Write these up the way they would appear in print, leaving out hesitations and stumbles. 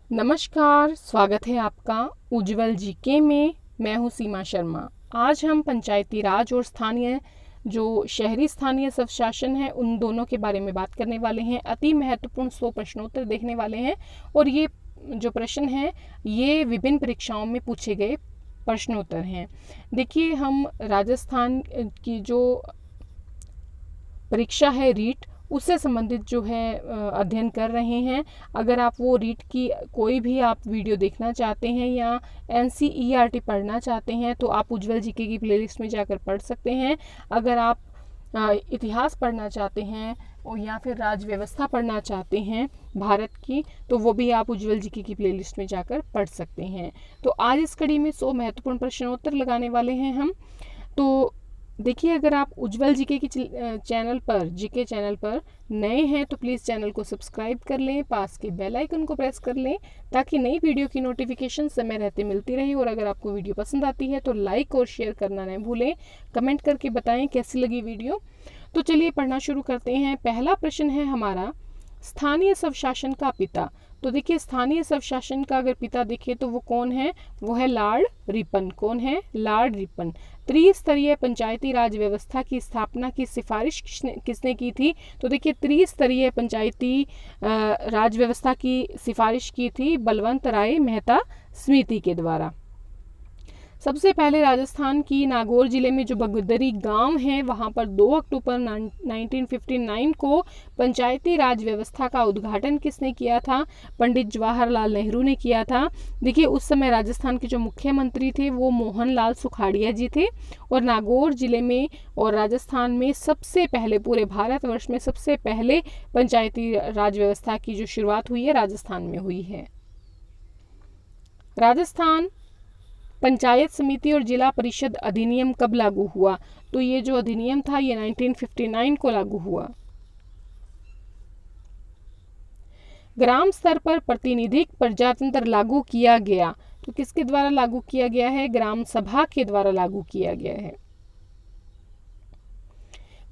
नमस्कार, स्वागत है आपका उज्जवल जीके में। मैं हूं सीमा शर्मा। आज हम पंचायती राज और स्थानीय जो शहरी स्थानीय स्वशासन है उन दोनों के बारे में बात करने वाले हैं। अति महत्वपूर्ण 100 प्रश्नोत्तर देखने वाले हैं और ये जो प्रश्न हैं ये विभिन्न परीक्षाओं में पूछे गए प्रश्नोत्तर हैं। देखिए, हम राजस्थान की जो परीक्षा है रीट उससे संबंधित जो है अध्ययन कर रहे हैं। अगर आप वो रीट की कोई भी आप वीडियो देखना चाहते हैं या NCERT पढ़ना चाहते हैं तो आप उज्जवल जीके की प्लेलिस्ट में जाकर पढ़ सकते हैं। अगर आप इतिहास पढ़ना चाहते हैं और या फिर राज्य व्यवस्था पढ़ना चाहते हैं भारत की, तो वो भी आप उज्जवल जीके की प्लेलिस्ट में जाकर पढ़ सकते हैं। तो आज इस कड़ी में 100 महत्वपूर्ण प्रश्नोत्तर लगाने वाले हैं हम। तो देखिए, अगर आप उज्जवल जीके की चैनल पर नए हैं तो प्लीज़ चैनल को सब्सक्राइब कर लें, पास के बेल आइकन को प्रेस कर लें ताकि नई वीडियो की नोटिफिकेशन समय रहते मिलती रहे। और अगर आपको वीडियो पसंद आती है तो लाइक और शेयर करना न भूलें। कमेंट करके बताएं कैसी लगी वीडियो। तो चलिए पढ़ना शुरू करते हैं। पहला प्रश्न है हमारा, स्थानीय स्वशासन का पिता। तो देखिए, स्थानीय स्वशासन का अगर पिता देखें तो वो कौन है? वो है लॉर्ड रिपन। कौन है? Lord Ripon. त्रिस्तरीय पंचायती राज व्यवस्था की स्थापना की सिफारिश किसने की थी? तो देखिए, त्रिस्तरीय पंचायती राज व्यवस्था की सिफारिश की थी बलवंत राय मेहता समिति के द्वारा। सबसे पहले राजस्थान की नागौर जिले में जो बगदरी गांव है वहां पर 2 अक्टूबर 1959 को पंचायती राज व्यवस्था का उद्घाटन किसने किया था? पंडित जवाहरलाल नेहरू ने किया था। देखिए, उस समय राजस्थान के जो मुख्यमंत्री थे वो मोहनलाल सुखाड़िया जी थे। और नागौर जिले में और राजस्थान में सबसे पहले, पूरे भारतवर्ष में सबसे पहले पंचायती राज व्यवस्था की जो शुरुआत हुई है राजस्थान में हुई है। राजस्थान पंचायत समिति और जिला परिषद अधिनियम कब लागू हुआ? तो ये जो अधिनियम था ये 1959 को लागू हुआ। ग्राम स्तर पर प्रातिनिधिक प्रजातंत्र लागू किया गया। तो किसके द्वारा लागू किया गया है? ग्राम सभा के द्वारा लागू किया गया है।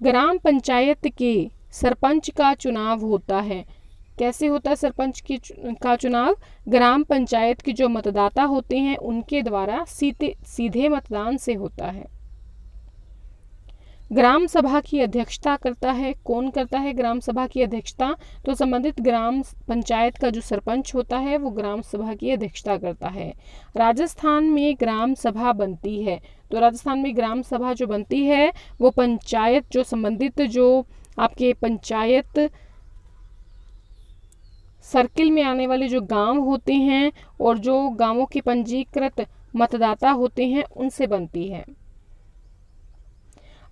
ग्राम पंचायत के सरपंच का चुनाव होता है। कैसे होता है सरपंच का चुनाव? ग्राम पंचायत के जो मतदाता होते हैं उनके द्वारा सीधे मतदान से होता है। ग्राम सभा की अध्यक्षता करता है। कौन करता है ग्राम सभा की अध्यक्षता? तो संबंधित ग्राम पंचायत का जो सरपंच होता है वो ग्राम सभा की अध्यक्षता करता है। राजस्थान में ग्राम सभा बनती है। तो राजस्थान में ग्राम सभा जो बनती है वो पंचायत जो संबंधित जो आपके पंचायत सर्किल में आने वाले जो गांव होते हैं और जो गांवों के पंजीकृत मतदाता होते हैं उनसे बनती है।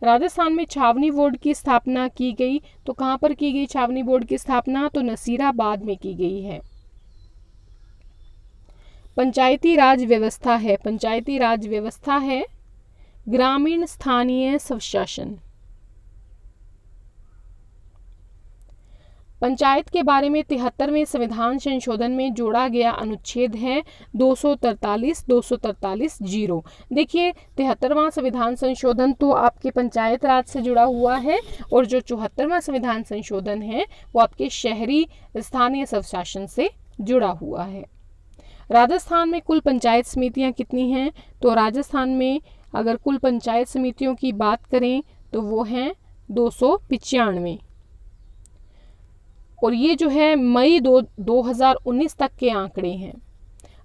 राजस्थान में छावनी बोर्ड की स्थापना की गई। तो कहां पर की गई छावनी बोर्ड की स्थापना? तो नसीराबाद में की गई है। पंचायती राज व्यवस्था है। पंचायती राज व्यवस्था है ग्रामीण स्थानीय स्वशासन। पंचायत के बारे में 73वें संविधान संशोधन में जोड़ा गया अनुच्छेद है 243 देखिए, 73वां संविधान संशोधन तो आपके पंचायत राज से जुड़ा हुआ है और जो 74वां संविधान संशोधन है वो आपके शहरी स्थानीय स्वशासन से जुड़ा हुआ है। राजस्थान में कुल पंचायत समितियां कितनी हैं? तो राजस्थान में अगर कुल पंचायत समितियों की बात करें तो वो हैं 295। और ये जो है मई 2019 तक के आंकड़े हैं।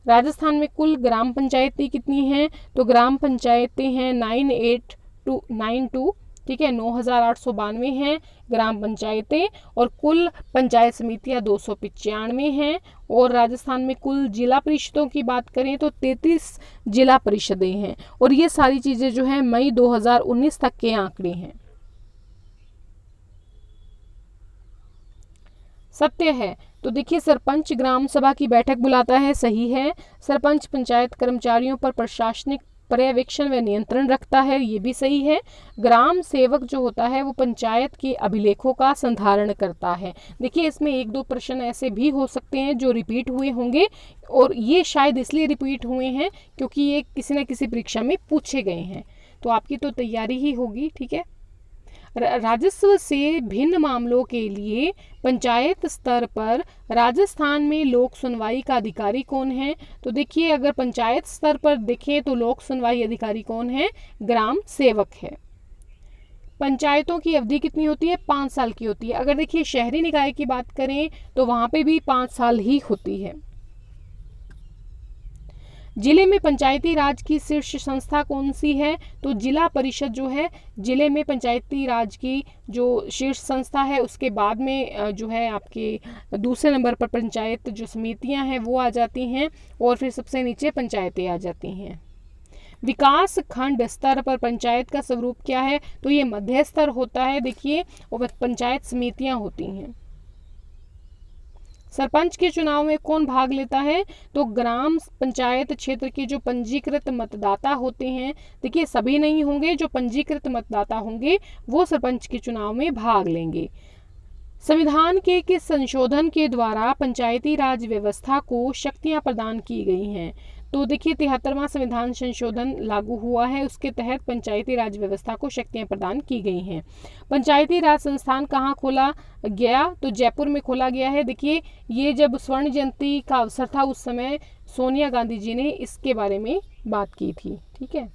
राजस्थान में कुल ग्राम पंचायतें कितनी हैं? तो ग्राम पंचायतें हैं 9892, ठीक है, 9892 हैं ग्राम पंचायतें। और कुल पंचायत समितियां 295 हैं। और राजस्थान में कुल जिला परिषदों की बात करें तो 33 जिला परिषदें हैं। और ये सारी चीज़ें जो है मई 2019 तक के आंकड़े हैं। सत्य है। तो देखिए, सरपंच ग्राम सभा की बैठक बुलाता है। सही है। सरपंच पंचायत कर्मचारियों पर प्रशासनिक पर्यवेक्षण व नियंत्रण रखता है। ये भी सही है। ग्राम सेवक जो होता है वो पंचायत के अभिलेखों का संधारण करता है। देखिए, इसमें 1-2 प्रश्न ऐसे भी हो सकते हैं जो रिपीट हुए होंगे और ये शायद इसलिए रिपीट हुए हैं क्योंकि ये किसी न किसी परीक्षा में पूछे गए हैं। तो आपकी तो तैयारी ही होगी, ठीक है। राजस्व से भिन्न मामलों के लिए पंचायत स्तर पर राजस्थान में लोक सुनवाई का अधिकारी कौन है? तो देखिए, अगर पंचायत स्तर पर देखें तो लोक सुनवाई अधिकारी कौन है? ग्राम सेवक है। पंचायतों की अवधि कितनी होती है? 5 साल की होती है। अगर देखिए शहरी निकाय की बात करें तो वहां पे भी 5 साल ही होती है। जिले में पंचायती राज की शीर्ष संस्था कौन सी है? तो जिला परिषद जो है, जिले में पंचायती राज की जो शीर्ष संस्था है, उसके बाद में जो है आपके दूसरे नंबर पर पंचायत जो समितियां हैं वो आ जाती हैं, और फिर सबसे नीचे पंचायतें आ जाती हैं। विकास खंड स्तर पर पंचायत का स्वरूप क्या है? तो ये मध्य स्तर होता है। देखिए, और पंचायत समितियां होती हैं। सरपंच के चुनाव में कौन भाग लेता है? तो ग्राम पंचायत क्षेत्र के जो पंजीकृत मतदाता होते हैं, देखिए सभी नहीं होंगे, जो पंजीकृत मतदाता होंगे वो सरपंच के चुनाव में भाग लेंगे। संविधान के किस संशोधन के द्वारा पंचायती राज व्यवस्था को शक्तियां प्रदान की गई हैं? तो देखिए 73वां संविधान संशोधन लागू हुआ है, उसके तहत पंचायती राज व्यवस्था को शक्तियां प्रदान की गई हैं। पंचायती राज संस्थान कहाँ खोला गया? तो जयपुर में खोला गया है। देखिए, ये जब स्वर्ण जयंती का अवसर था उस समय सोनिया गांधी जी ने इसके बारे में बात की थी। ठीक है।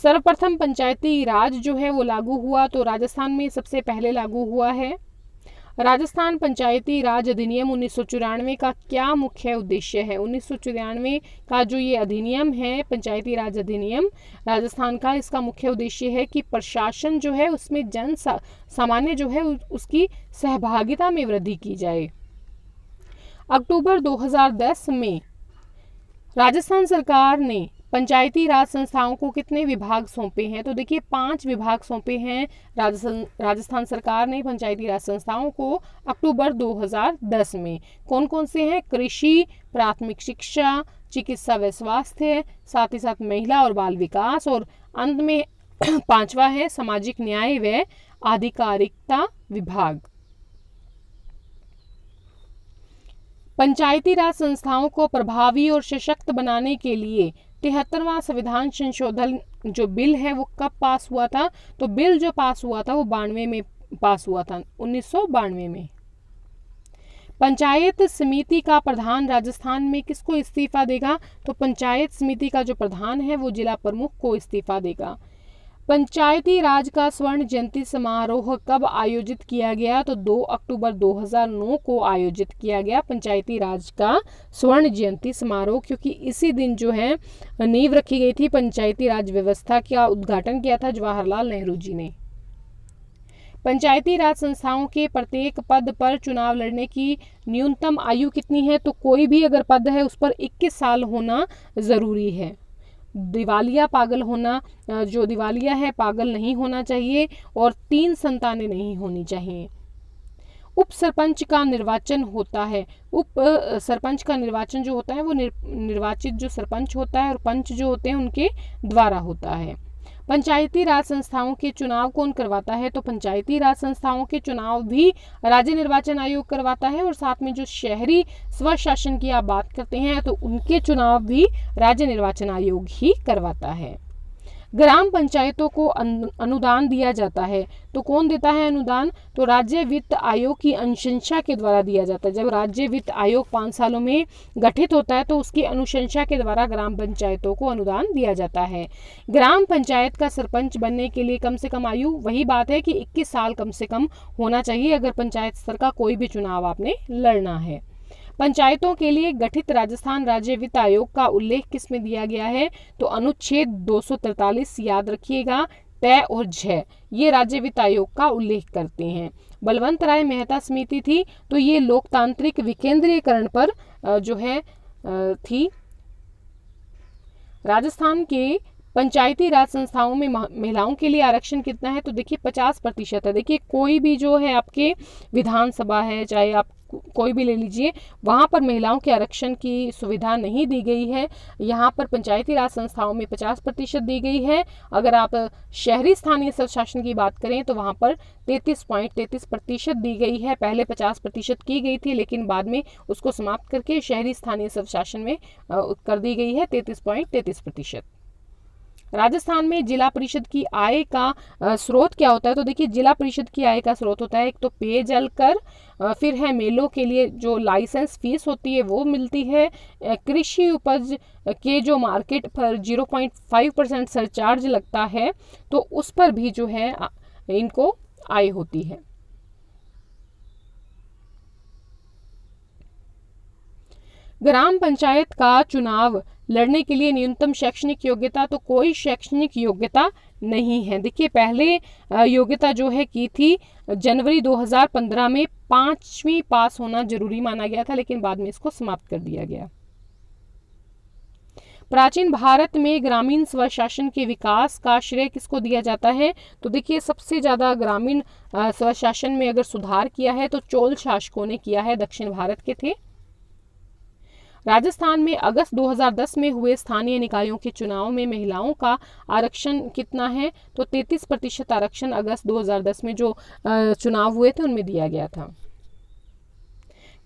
सर्वप्रथम पंचायती राज जो है वो लागू हुआ तो राजस्थान में सबसे पहले लागू हुआ है। राजस्थान पंचायती राज अधिनियम 1994 का क्या मुख्य उद्देश्य है? 1994 का जो ये अधिनियम है, पंचायती राज अधिनियम राजस्थान का, इसका मुख्य उद्देश्य है कि प्रशासन जो है उसमें जन सामान्य जो है उसकी सहभागिता में वृद्धि की जाए। अक्टूबर 2010 में राजस्थान सरकार ने पंचायती राज संस्थाओं को कितने विभाग सौंपे हैं? तो देखिए 5 विभाग सौंपे हैं राजस्थान सरकार ने पंचायती राज संस्थाओं को अक्टूबर 2010 में। कौन कौन से हैं? कृषि, प्राथमिक शिक्षा, चिकित्सा व स्वास्थ्य, साथ ही साथ महिला और बाल विकास, और अंत में 5वां है सामाजिक न्याय व आधिकारिकता विभाग। पंचायती राज संस्थाओं को प्रभावी और सशक्त बनाने के लिए 73वां संविधान संशोधन जो बिल है वो कब पास हुआ था? तो बिल जो पास हुआ था वो 92 में पास हुआ था, 1992 में। पंचायत समिति का प्रधान राजस्थान में किसको इस्तीफा देगा? तो पंचायत समिति का जो प्रधान है वो जिला प्रमुख को इस्तीफा देगा। पंचायती राज का स्वर्ण जयंती समारोह कब आयोजित किया गया? तो 2 अक्टूबर 2009 को आयोजित किया गया पंचायती राज का स्वर्ण जयंती समारोह, क्योंकि इसी दिन जो है नींव रखी गई थी पंचायती राज व्यवस्था का उद्घाटन किया था जवाहरलाल नेहरू जी ने। पंचायती राज संस्थाओं के प्रत्येक पद पर चुनाव लड़ने की न्यूनतम आयु कितनी है? तो कोई भी अगर पद है उस पर 21 साल होना जरूरी है। दिवालिया पागल होना, जो दिवालिया है पागल नहीं होना चाहिए, और 3 संतानें नहीं होनी चाहिए। उप सरपंच का निर्वाचन होता है। उप सरपंच का निर्वाचन जो होता है वो निर्वाचित जो सरपंच होता है और पंच जो होते हैं उनके द्वारा होता है। पंचायती राज संस्थाओं के चुनाव कौन करवाता है? तो पंचायती राज संस्थाओं के चुनाव भी राज्य निर्वाचन आयोग करवाता है, और साथ में जो शहरी स्वशासन की आप बात करते हैं तो उनके चुनाव भी राज्य निर्वाचन आयोग ही करवाता है। ग्राम पंचायतों को अनुदान दिया जाता है, तो कौन देता है अनुदान? तो राज्य वित्त आयोग की अनुशंसा के द्वारा दिया जाता है। जब राज्य वित्त आयोग 5 सालों में गठित होता है तो उसकी अनुशंसा के द्वारा ग्राम पंचायतों को अनुदान दिया जाता है। ग्राम पंचायत का सरपंच बनने के लिए कम से कम आयु, वही बात है कि 21 साल कम से कम होना चाहिए अगर पंचायत स्तर का कोई भी चुनाव आपने लड़ना है। पंचायतों के लिए गठित राजस्थान राज्य वित्त आयोग का उल्लेख किसमें दिया गया है? तो अनुच्छेद 243, याद रखिएगा, तय और झ, ये राज्य वित्त आयोग का उल्लेख करते हैं। बलवंत राय मेहता समिति थी तो ये लोकतांत्रिक विकेंद्रीकरण पर जो है थी। राजस्थान के पंचायती राज संस्थाओं में महिलाओं के लिए आरक्षण कितना है? तो देखिए 50% है। देखिए कोई भी जो है आपके विधानसभा है, चाहे आप कोई भी ले लीजिए, वहाँ पर महिलाओं के आरक्षण की सुविधा नहीं दी गई है। यहाँ पर पंचायती राज संस्थाओं में 50% दी गई है। अगर आप शहरी स्थानीय स्वशासन की बात करें तो वहाँ पर 33.33% दी गई है। पहले 50% की गई थी, लेकिन बाद में उसको समाप्त करके शहरी स्थानीय स्वशासन में कर दी गई है 33.33%। राजस्थान में जिला परिषद की आय का स्रोत क्या होता है? तो देखिए जिला परिषद की आय का स्रोत होता है एक तो पेयजल कर, फिर है मेलों के लिए जो लाइसेंस फीस होती है वो मिलती है, कृषि उपज के जो मार्केट पर 0.5% सरचार्ज लगता है तो उस पर भी जो है इनको आय होती है। ग्राम पंचायत का चुनाव लड़ने के लिए न्यूनतम शैक्षणिक योग्यता, तो कोई शैक्षणिक योग्यता नहीं है। देखिए पहले योग्यता जो है की थी जनवरी 2015 में 5वीं पास होना जरूरी माना गया था, लेकिन बाद में इसको समाप्त कर दिया गया। प्राचीन भारत में ग्रामीण स्वशासन के विकास का श्रेय किसको दिया जाता है? तो देखिए सबसे ज्यादा ग्रामीण स्वशासन में अगर सुधार किया है तो चोल शासकों ने किया है, दक्षिण भारत के थे। राजस्थान में अगस्त 2010 में हुए स्थानीय निकायों के चुनाव में महिलाओं का आरक्षण कितना है? तो 33% आरक्षण अगस्त 2010 में जो चुनाव हुए थे उनमें दिया गया था।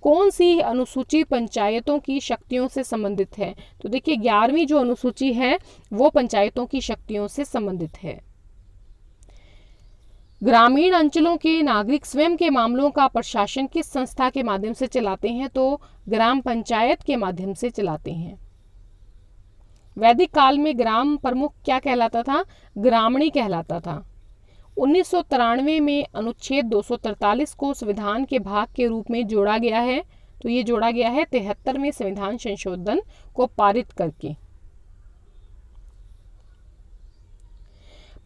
कौन सी अनुसूची पंचायतों की शक्तियों से संबंधित है? तो देखिए 11वीं जो अनुसूची है वो पंचायतों की शक्तियों से संबंधित है। ग्रामीण अंचलों के नागरिक स्वयं के मामलों का प्रशासन किस संस्था के माध्यम से चलाते हैं? तो ग्राम पंचायत के माध्यम से चलाते हैं। वैदिक काल में ग्राम प्रमुख क्या कहलाता था? ग्रामणी कहलाता था। 1993 में अनुच्छेद 243 को संविधान के भाग के रूप में जोड़ा गया है, तो ये जोड़ा गया है 73वें संविधान संशोधन को पारित करके।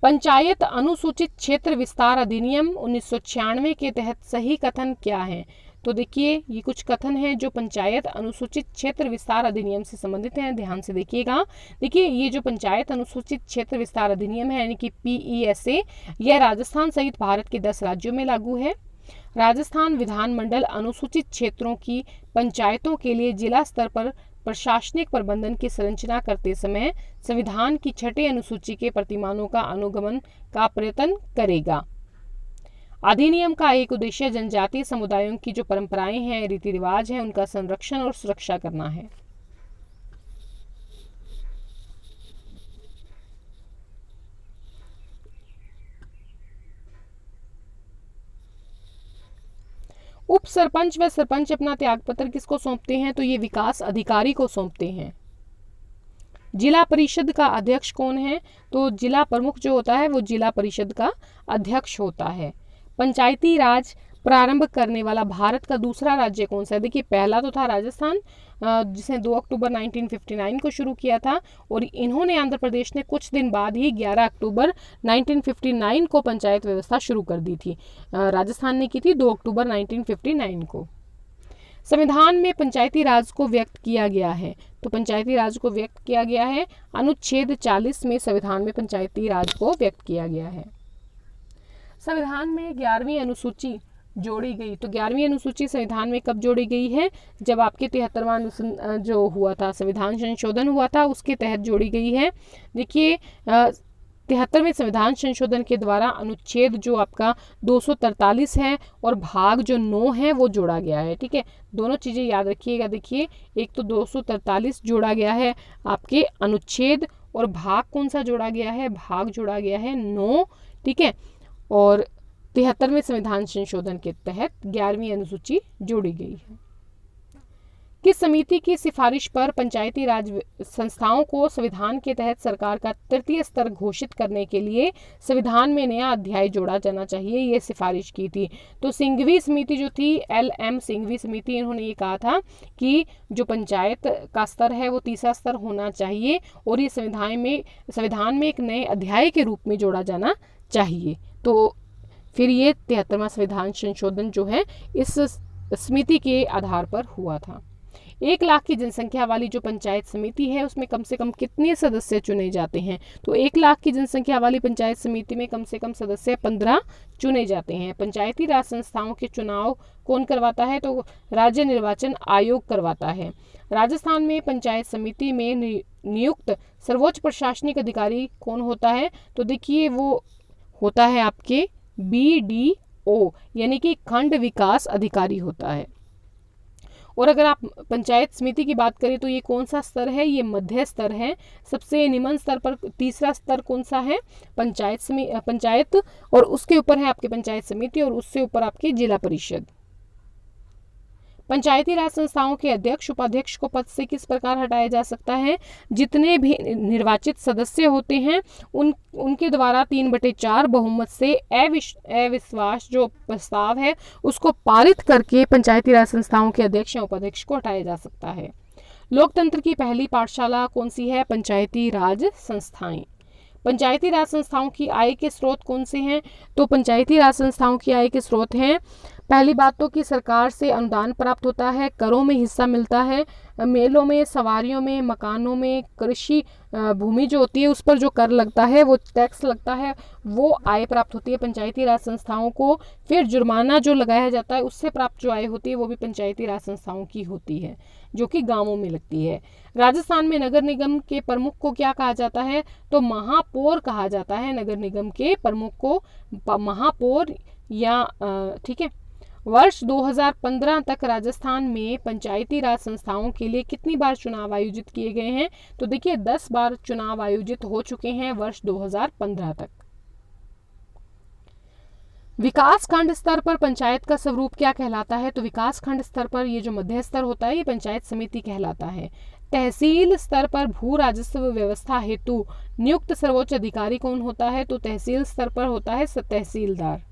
पंचायत अनुसूचित क्षेत्र विस्तार अधिनियम 1996 के तहत सही कथन क्या है? तो देखिए ये कुछ कथन हैं जो पंचायत अनुसूचित क्षेत्र विस्तार अधिनियम से संबंधित हैं, ध्यान से देखिएगा। देखिए ये जो पंचायत अनुसूचित क्षेत्र विस्तार अधिनियम है यानी कि PESA, यह राजस्थान सहित भारत के 10 राज्यों में लागू है। राजस्थान विधानमंडल अनुसूचित क्षेत्रों की पंचायतों के लिए जिला स्तर पर प्रशासनिक प्रबंधन की संरचना करते समय संविधान की 6ठी अनुसूची के प्रतिमानों का अनुगमन का प्रयत्न करेगा। अधिनियम का एक उद्देश्य जनजातीय समुदायों की जो परंपराएं हैं, रीति रिवाज हैं, उनका संरक्षण और सुरक्षा करना है। उप सरपंच व सरपंच अपना त्यागपत्र किसको सौंपते हैं? तो ये विकास अधिकारी को सौंपते हैं। जिला परिषद का अध्यक्ष कौन है? तो जिला प्रमुख जो होता है वो जिला परिषद का अध्यक्ष होता है। पंचायती राज प्रारंभ करने वाला भारत का दूसरा राज्य कौन सा है? देखिए पहला तो था राजस्थान, जिसने 2 अक्टूबर 1959 को शुरू किया था, और इन्होंने आंध्र प्रदेश ने कुछ दिन बाद ही 11 अक्टूबर 1959 को पंचायत व्यवस्था शुरू कर दी थी। राजस्थान ने की थी 2 अक्टूबर 1959 को। संविधान में पंचायती राज को व्यक्त किया गया है, तो पंचायती राज को व्यक्त किया गया है अनुच्छेद 40 में संविधान में पंचायती राज को व्यक्त किया गया है। संविधान में 11वीं अनुसूची जोड़ी गई, तो 11वीं अनुसूची संविधान में कब जोड़ी गई है? जब आपके 73वां जो हुआ था संविधान संशोधन हुआ था उसके तहत जोड़ी गई है। देखिए 73वें संविधान संशोधन के द्वारा अनुच्छेद जो आपका 243 है और भाग जो 9 है वो जोड़ा गया है। ठीक है, दोनों चीज़ें याद रखिएगा। देखिए एक तो 243 जोड़ा गया है आपके अनुच्छेद, और भाग कौन सा जोड़ा गया है? भाग जोड़ा गया है 9। ठीक है, और 73वें संविधान संशोधन के तहत 11वीं अनुसूची जोड़ी गई है। किस समिति की सिफारिश पर पंचायती राज संस्थाओं को संविधान के तहत सरकार का तृतीय स्तर घोषित करने के लिए संविधान में नया अध्याय जोड़ा जाना चाहिए, ये सिफारिश की थी? तो सिंघवी समिति जो थी, LM सिंघवी समिति, इन्होंने ये कहा था कि जो पंचायत का स्तर है वो तीसरा स्तर होना चाहिए और ये संविधान में एक नए अध्याय के रूप में जोड़ा जाना चाहिए। तो फिर ये 73वां संविधान संशोधन जो है इस समिति के आधार पर हुआ था। 1 लाख की जनसंख्या वाली जो पंचायत समिति है उसमें कम से कम कितने सदस्य चुने जाते हैं? तो 1 लाख की जनसंख्या वाली पंचायत समिति में कम से कम सदस्य 15 चुने जाते हैं। पंचायती राज संस्थाओं के चुनाव कौन करवाता है? तो राज्य निर्वाचन आयोग करवाता है। राजस्थान में पंचायत समिति में नियुक्त सर्वोच्च प्रशासनिक अधिकारी कौन होता है? तो देखिए वो होता है आपके BDO यानी कि खंड विकास अधिकारी होता है। और अगर आप पंचायत समिति की बात करें तो ये कौन सा स्तर है, ये मध्य स्तर है। सबसे निम्न स्तर पर तीसरा स्तर कौन सा है, पंचायत, और उसके ऊपर है आपकी पंचायत समिति, और उससे ऊपर आपकी जिला परिषद। पंचायती राज संस्थाओं के अध्यक्ष उपाध्यक्ष को पद से किस प्रकार हटाया जा सकता है, जितने भी निर्वाचित सदस्य होते हैं उनके द्वारा 3/4 बहुमत से अविश्वास जो प्रस्ताव है उसको पारित करके पंचायती राज संस्थाओं के अध्यक्ष या उपाध्यक्ष को हटाया जा सकता है। लोकतंत्र की पहली पाठशाला कौन सी है, पंचायती राज संस्थाएं। पंचायती राज संस्थाओं की आय के स्रोत कौन से हैं, तो पंचायती राज संस्थाओं की आय के स्रोत हैं, पहली बात तो कि सरकार से अनुदान प्राप्त होता है, करों में हिस्सा मिलता है, मेलों में, सवारियों में, मकानों में, कृषि भूमि जो होती है उस पर जो कर लगता है, वो टैक्स लगता है, वो आय प्राप्त होती है पंचायती राज संस्थाओं को। फिर जुर्माना जो लगाया जाता है उससे प्राप्त जो आय होती है वो भी पंचायती राज संस्थाओं की होती है, जो कि गांवों में लगती है। राजस्थान में नगर निगम के प्रमुख को क्या कहा जाता है, तो महापौर कहा जाता है। नगर निगम के प्रमुख को महापौर या ठीक है। वर्ष 2015 तक राजस्थान में पंचायती राज संस्थाओं के लिए कितनी बार चुनाव आयोजित किए गए हैं, तो देखिए 10 बार चुनाव आयोजित हो चुके हैं वर्ष 2015 तक। विकास खंड स्तर पर पंचायत का स्वरूप क्या कहलाता है, तो विकास खंड स्तर पर ये जो मध्य स्तर होता है ये पंचायत समिति कहलाता है। तहसील स्तर पर भू राजस्व व्यवस्था हेतु नियुक्त सर्वोच्च अधिकारी कौन होता है, तो तहसील स्तर पर होता है तहसीलदार,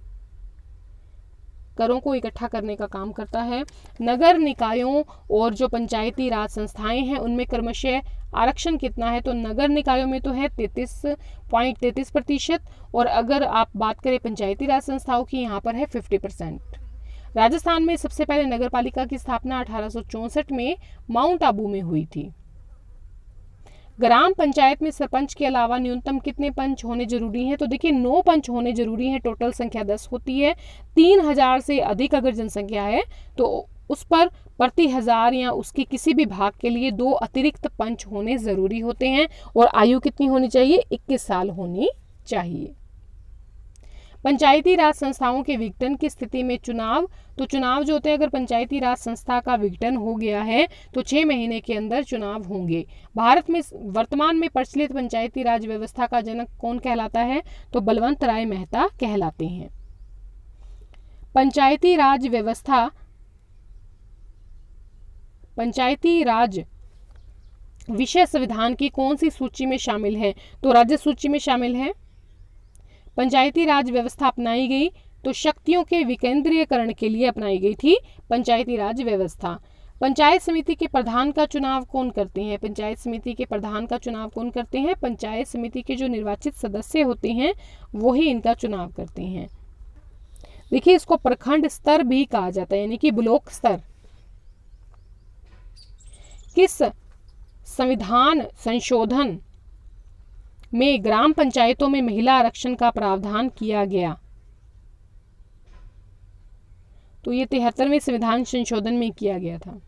करों को इकट्ठा करने का काम करता है। नगर निकायों और जो पंचायती राज संस्थाएं हैं उनमें क्रमशः आरक्षण कितना है, तो नगर निकायों में तो है 33.33%, और अगर आप बात करें पंचायती राज संस्थाओं की यहाँ पर है 50%। राजस्थान में सबसे पहले नगर पालिका की स्थापना 1864 में माउंट आबू में हुई थी। ग्राम पंचायत में सरपंच के अलावा न्यूनतम कितने पंच होने जरूरी हैं, तो देखिए 9 पंच होने जरूरी हैं। टोटल संख्या 10 होती है। 3000 से अधिक अगर जनसंख्या है तो उस पर प्रति 1000 या उसके किसी भी भाग के लिए 2 अतिरिक्त पंच होने जरूरी होते हैं। और आयु कितनी होनी चाहिए, 21 साल होनी चाहिए। पंचायती राज संस्थाओं के विघटन की स्थिति में चुनाव, तो चुनाव जो होते हैं अगर पंचायती राज संस्था का विघटन हो गया है तो 6 महीने के अंदर चुनाव होंगे। भारत में वर्तमान में प्रचलित पंचायती राज व्यवस्था का जनक कौन कहलाता है, तो बलवंत राय मेहता कहलाते हैं। पंचायती राज व्यवस्था, पंचायती राज विषय संविधान की कौन सी सूची में शामिल है, तो राज्य सूची में शामिल है। पंचायती राज व्यवस्था अपनाई गई तो शक्तियों के विकेंद्रीयकरण के लिए अपनाई गई थी पंचायती राज व्यवस्था। पंचायत समिति के प्रधान का चुनाव कौन करते हैं, पंचायत समिति के प्रधान का चुनाव कौन करते हैं, पंचायत समिति के जो निर्वाचित सदस्य होते हैं वही इनका चुनाव करते हैं। देखिए इसको प्रखंड स्तर भी कहा जाता है, यानी कि ब्लॉक स्तर। किस संविधान संशोधन में ग्राम पंचायतों में महिला आरक्षण का प्रावधान किया गया, तो ये 73वें संविधान संशोधन में किया गया था।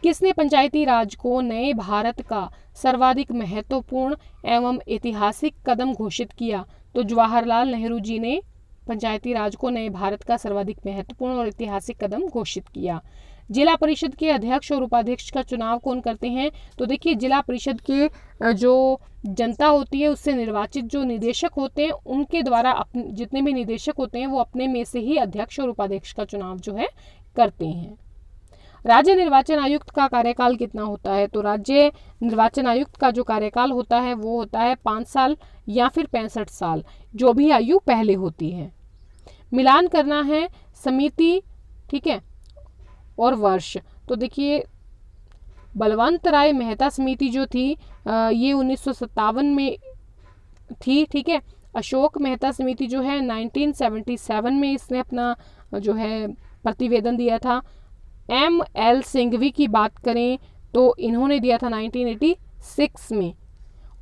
किसने पंचायती राज को नए भारत का सर्वाधिक महत्वपूर्ण एवं ऐतिहासिक कदम घोषित किया, तो जवाहरलाल नेहरू जी ने पंचायती राज को नए भारत का सर्वाधिक महत्वपूर्ण और ऐतिहासिक कदम घोषित किया। जिला परिषद के अध्यक्ष और उपाध्यक्ष का चुनाव कौन करते हैं, तो देखिए जिला परिषद के जो जनता होती है उससे निर्वाचित जो निदेशक होते हैं उनके द्वारा जितने भी निदेशक होते हैं वो अपने में से ही अध्यक्ष और उपाध्यक्ष का चुनाव जो है करते हैं। राज्य निर्वाचन आयुक्त का कार्यकाल कितना होता है, तो राज्य निर्वाचन आयुक्त का जो कार्यकाल होता है वो होता है 5 साल या फिर 65 साल, जो भी आयु पहले होती है। मिलान करना है समिति, ठीक है, और वर्ष, तो देखिए बलवंत राय मेहता समिति जो थी ये 1957 में थी, ठीक है। अशोक मेहता समिति जो है 1977 में इसने अपना जो है प्रतिवेदन दिया था। ML सिंघवी की बात करें तो इन्होंने दिया था 1986 में।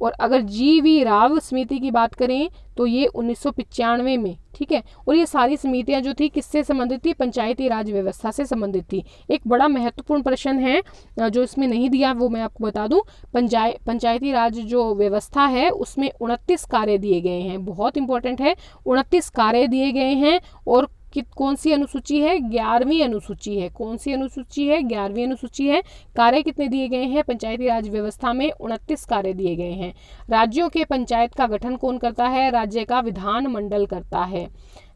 और अगर GV राव समिति की बात करें तो ये 1995 में, ठीक है। और ये सारी समितियां जो थी किससे संबंधित थी, पंचायती राज व्यवस्था से संबंधित थी। एक बड़ा महत्वपूर्ण प्रश्न है जो इसमें नहीं दिया वो मैं आपको बता दूं, पंचायती राज जो व्यवस्था है उसमें 29 कार्य दिए गए हैं, बहुत इंपॉर्टेंट है, 29 कार्य दिए गए हैं और कि कौन सी अनुसूची है? 11वीं अनुसूची है। कौन सी अनुसूची है? 11वीं अनुसूची है। कार्य कितने दिए गए हैं? पंचायती राज व्यवस्था में 29 कार्य दिए गए हैं। राज्यों के पंचायत का गठन कौन करता है? राज्य का विधानमंडल करता है।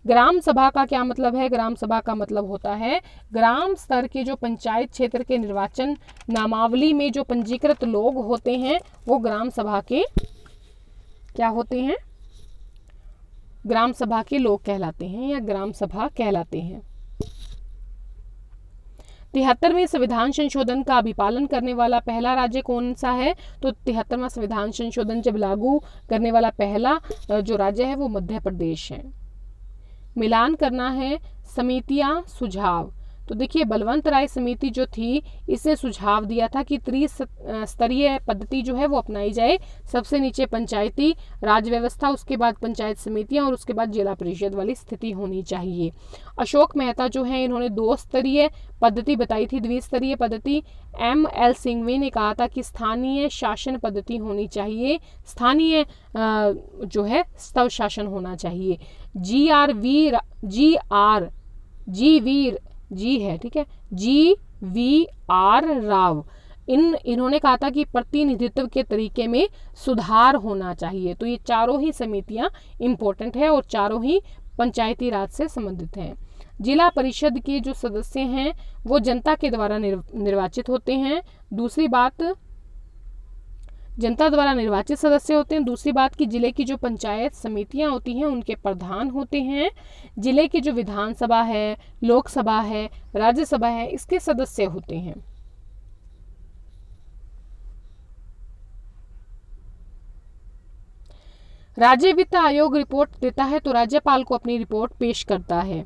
ग्राम सभा का क्या मतलब है? ग्राम सभा का मतलब होता है ग्राम स्तर के जो पंचायत क्षेत्र के निर्वाचन नामावली में जो पंजीकृत लोग होते हैं वो ग्राम सभा के क्या होते हैं? ग्राम सभा के लोग कहलाते हैं या ग्राम सभा कहलाते हैं। 73वें संविधान संशोधन का अभिपालन करने वाला पहला राज्य कौन सा है? तो 73वां संविधान संशोधन जब लागू करने वाला पहला जो राज्य है वो मध्य प्रदेश है। मिलान करना है समितियां सुझाव। तो देखिए बलवंत राय समिति जो थी इसने सुझाव दिया था कि त्रिस्तरीय पद्धति जो है वो अपनाई जाए। सबसे नीचे पंचायती राज व्यवस्था, उसके बाद पंचायत समितियां और उसके बाद जिला परिषद वाली स्थिति होनी चाहिए। अशोक मेहता जो है इन्होंने 2 स्तरीय पद्धति बताई थी, द्विस्तरीय पद्धति। ML सिंघवी ने कहा था कि स्थानीय शासन पद्धति होनी चाहिए, स्थानीय जो है स्तव शासन होना चाहिए। जी है, ठीक है, GVR राव इन्होंने कहा था कि प्रतिनिधित्व के तरीके में सुधार होना चाहिए। तो ये चारों ही समितियां इंपॉर्टेंट है और चारों ही पंचायती राज से संबंधित हैं। जिला परिषद के जो सदस्य हैं वो जनता के द्वारा निर्वाचित होते हैं। दूसरी बात, जनता द्वारा निर्वाचित सदस्य होते हैं। दूसरी बात कि जिले की जो पंचायत समितियां होती हैं उनके प्रधान होते हैं। जिले की जो विधानसभा है, लोकसभा है, राज्यसभा है, इसके सदस्य होते हैं। राज्य वित्त आयोग रिपोर्ट देता है तो राज्यपाल को अपनी रिपोर्ट पेश करता है।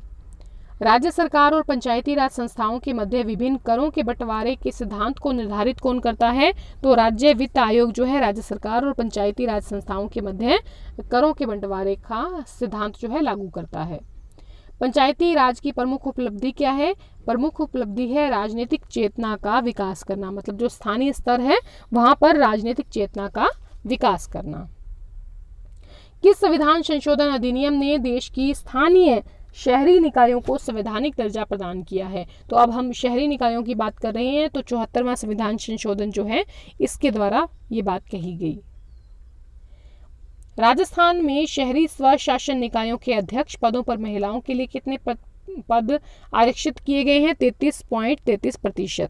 राज्य सरकार और पंचायती राज संस्थाओं के मध्य विभिन्न करों के बंटवारे के सिद्धांत को निर्धारित कौन करता है? तो राज्य वित्त आयोग जो है राज्य सरकार और पंचायती राज संस्थाओं के मध्य करों के बंटवारे का सिद्धांत जो है लागू करता है। पंचायती राज की प्रमुख उपलब्धि क्या है? प्रमुख उपलब्धि है राजनीतिक चेतना का विकास करना, मतलब जो स्थानीय स्तर है वहां पर राजनीतिक चेतना का विकास करना। किस संविधान संशोधन अधिनियम ने देश की स्थानीय शहरी निकायों को संवैधानिक दर्जा प्रदान किया है? तो अब हम शहरी निकायों की बात कर रहे हैं तो 74वां संविधान संशोधन जो है इसके द्वारा ये बात कही गई। राजस्थान में शहरी स्वशासन निकायों के अध्यक्ष पदों पर महिलाओं के लिए कितने पद आरक्षित किए गए हैं? 33.33%।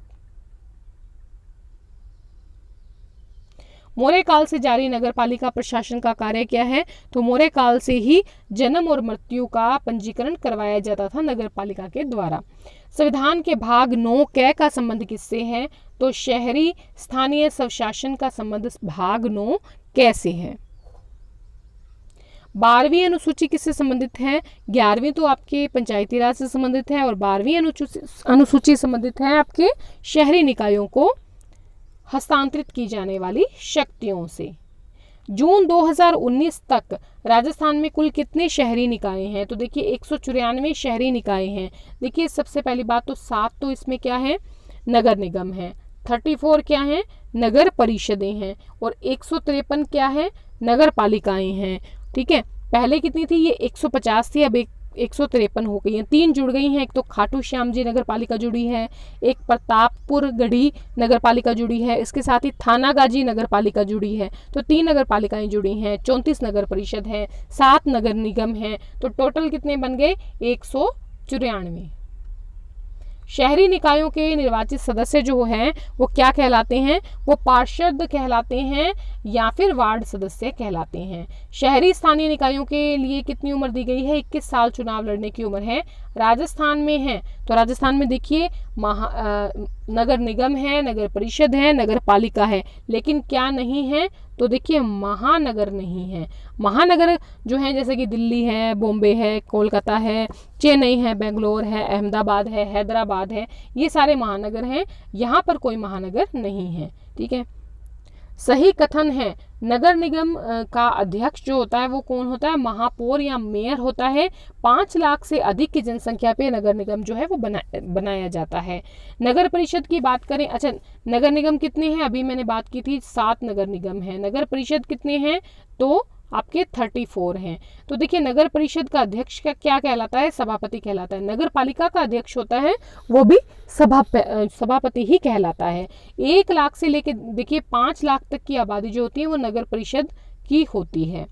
मौर्य काल से जारी नगर पालिका प्रशासन का कार्य क्या है? तो मौर्य काल से ही जन्म और मृत्यु का पंजीकरण करवाया जाता था नगर पालिका के द्वारा। संविधान के भाग 9 क का संबंध किससे है? तो शहरी स्थानीय स्वशासन का संबंध भाग 9 क से है। 12वीं अनुसूची किससे संबंधित है? 11वीं तो आपके पंचायती राज से संबंधित है और 12वीं अनुसूची संबंधित है आपके शहरी निकायों को हस्तांतरित की जाने वाली शक्तियों से। जून 2019 तक राजस्थान में कुल कितने शहरी निकाय हैं? तो देखिए 194 शहरी निकाय हैं। देखिए सबसे पहली बात तो 7 तो इसमें क्या है? नगर निगम है। 34 क्या है? नगर परिषदें हैं और 153 क्या है? नगर पालिकाएं हैं। ठीक है, पहले कितनी थी? ये 150 थी, अब 153 हो गई हैं। 3 जुड़ गई हैं। एक तो खाटू श्याम जी नगर पालिका जुड़ी है, एक प्रतापपुर गढ़ी नगर पालिका जुड़ी है, इसके साथ ही थानागाजी नगर पालिका जुड़ी है। तो 3 नगर पालिकाएं जुड़ी हैं, 34 नगर परिषद हैं, 7 नगर निगम हैं। तो टोटल कितने बन गए? 194। शहरी निकायों के निर्वाचित सदस्य जो हैं वो क्या कहलाते हैं? वो पार्षद कहलाते हैं या फिर वार्ड सदस्य कहलाते हैं। शहरी स्थानीय निकायों के लिए कितनी उम्र दी गई है? 21 साल चुनाव लड़ने की उम्र है। राजस्थान में है तो राजस्थान में देखिए नगर निगम है, नगर परिषद है, नगर पालिका है, लेकिन क्या नहीं है? तो देखिए महानगर नहीं है। महानगर जो है जैसे कि दिल्ली है, बॉम्बे है, कोलकाता है, चेन्नई है, बेंगलोर है, अहमदाबाद है, हैदराबाद है, ये सारे महानगर हैं। यहाँ पर कोई महानगर नहीं है। ठीक है, सही कथन है नगर निगम का अध्यक्ष जो होता है वो कौन होता है? महापौर या मेयर होता है। 5 लाख से अधिक की जनसंख्या पे नगर निगम जो है वो बनाया जाता है। नगर परिषद की बात करें, अच्छा नगर निगम कितने हैं? अभी मैंने बात की थी 7 नगर निगम है। नगर परिषद कितने हैं? तो आपके 34 हैं। तो देखिए नगर परिषद का अध्यक्ष का क्या कहलाता है, सभापति कहलाता है। नगर पालिका का अध्यक्ष होता है वो भी सभापति ही कहलाता है। 1 लाख से लेके देखिए 5 लाख तक की आबादी जो होती है वो नगर परिषद की होती है।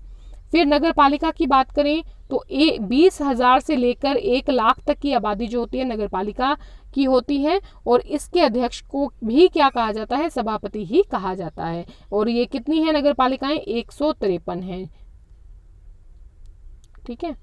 फिर नगर पालिका की बात करें तो 20,000 से लेकर 1 लाख तक की आबादी जो होती है नगर पालिका की होती है, और इसके अध्यक्ष को भी क्या कहा जाता है, सभापति ही कहा जाता है। और ये कितनी है नगर पालिकाएं, 153 हैं। ठीक है।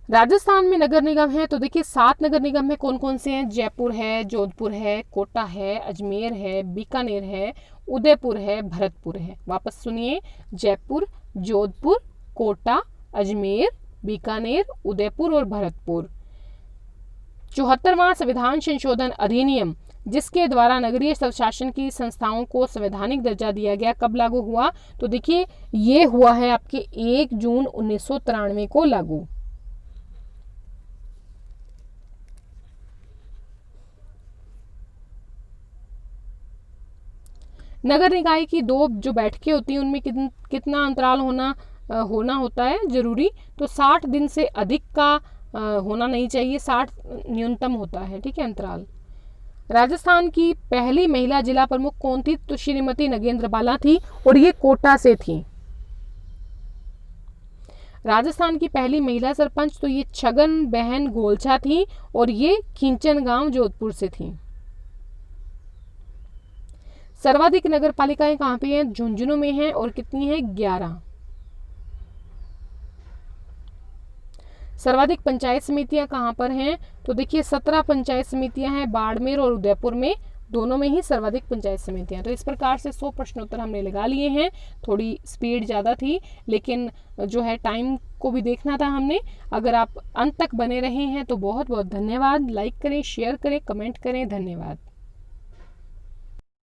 राजस्थान में नगर निगम है तो देखिए 7 नगर निगम है। कौन कौन से हैं, जयपुर है, जोधपुर है, कोटा है, अजमेर है, बीकानेर है, उदयपुर है, भरतपुर है। वापस सुनिए, जयपुर, जोधपुर, कोटा, अजमेर, बीकानेर, उदयपुर और भरतपुर। 74वां संविधान संशोधन अधिनियम जिसके द्वारा नगरीय स्वशासन की संस्थाओं को संवैधानिक दर्जा दिया गया, कब लागू हुआ, तो देखिए ये हुआ है आपके 1 जून 1993 को लागू। नगर निकाय की 2 जो बैठकें होती हैं उनमें कितना अंतराल होना होता है जरूरी, तो 60 दिन से अधिक का होना नहीं चाहिए, 60 न्यूनतम होता है। ठीक है, अंतराल। राजस्थान की पहली महिला जिला प्रमुख कौन थी, तो श्रीमती नगेंद्र बाला थी, और ये कोटा से थी। राजस्थान की पहली महिला सरपंच तो ये छगन बहन गोलछा थी, और ये खिंचन गांव जोधपुर से थी। सर्वाधिक नगर पालिकाएं कहां पे हैं, झुंझुनू में हैं, और कितनी है, 11। सर्वाधिक पंचायत समितियां कहां पर हैं, तो देखिए 17 पंचायत समितियां हैं, बाड़मेर और उदयपुर में, दोनों में ही सर्वाधिक पंचायत समितियां। तो इस प्रकार से 100 प्रश्नोत्तर हमने लगा लिए हैं। थोड़ी स्पीड ज़्यादा थी, लेकिन जो है टाइम को भी देखना था हमने। अगर आप अंत तक बने रहे हैं तो बहुत बहुत धन्यवाद। लाइक करें, शेयर करें, कमेंट करें। धन्यवाद।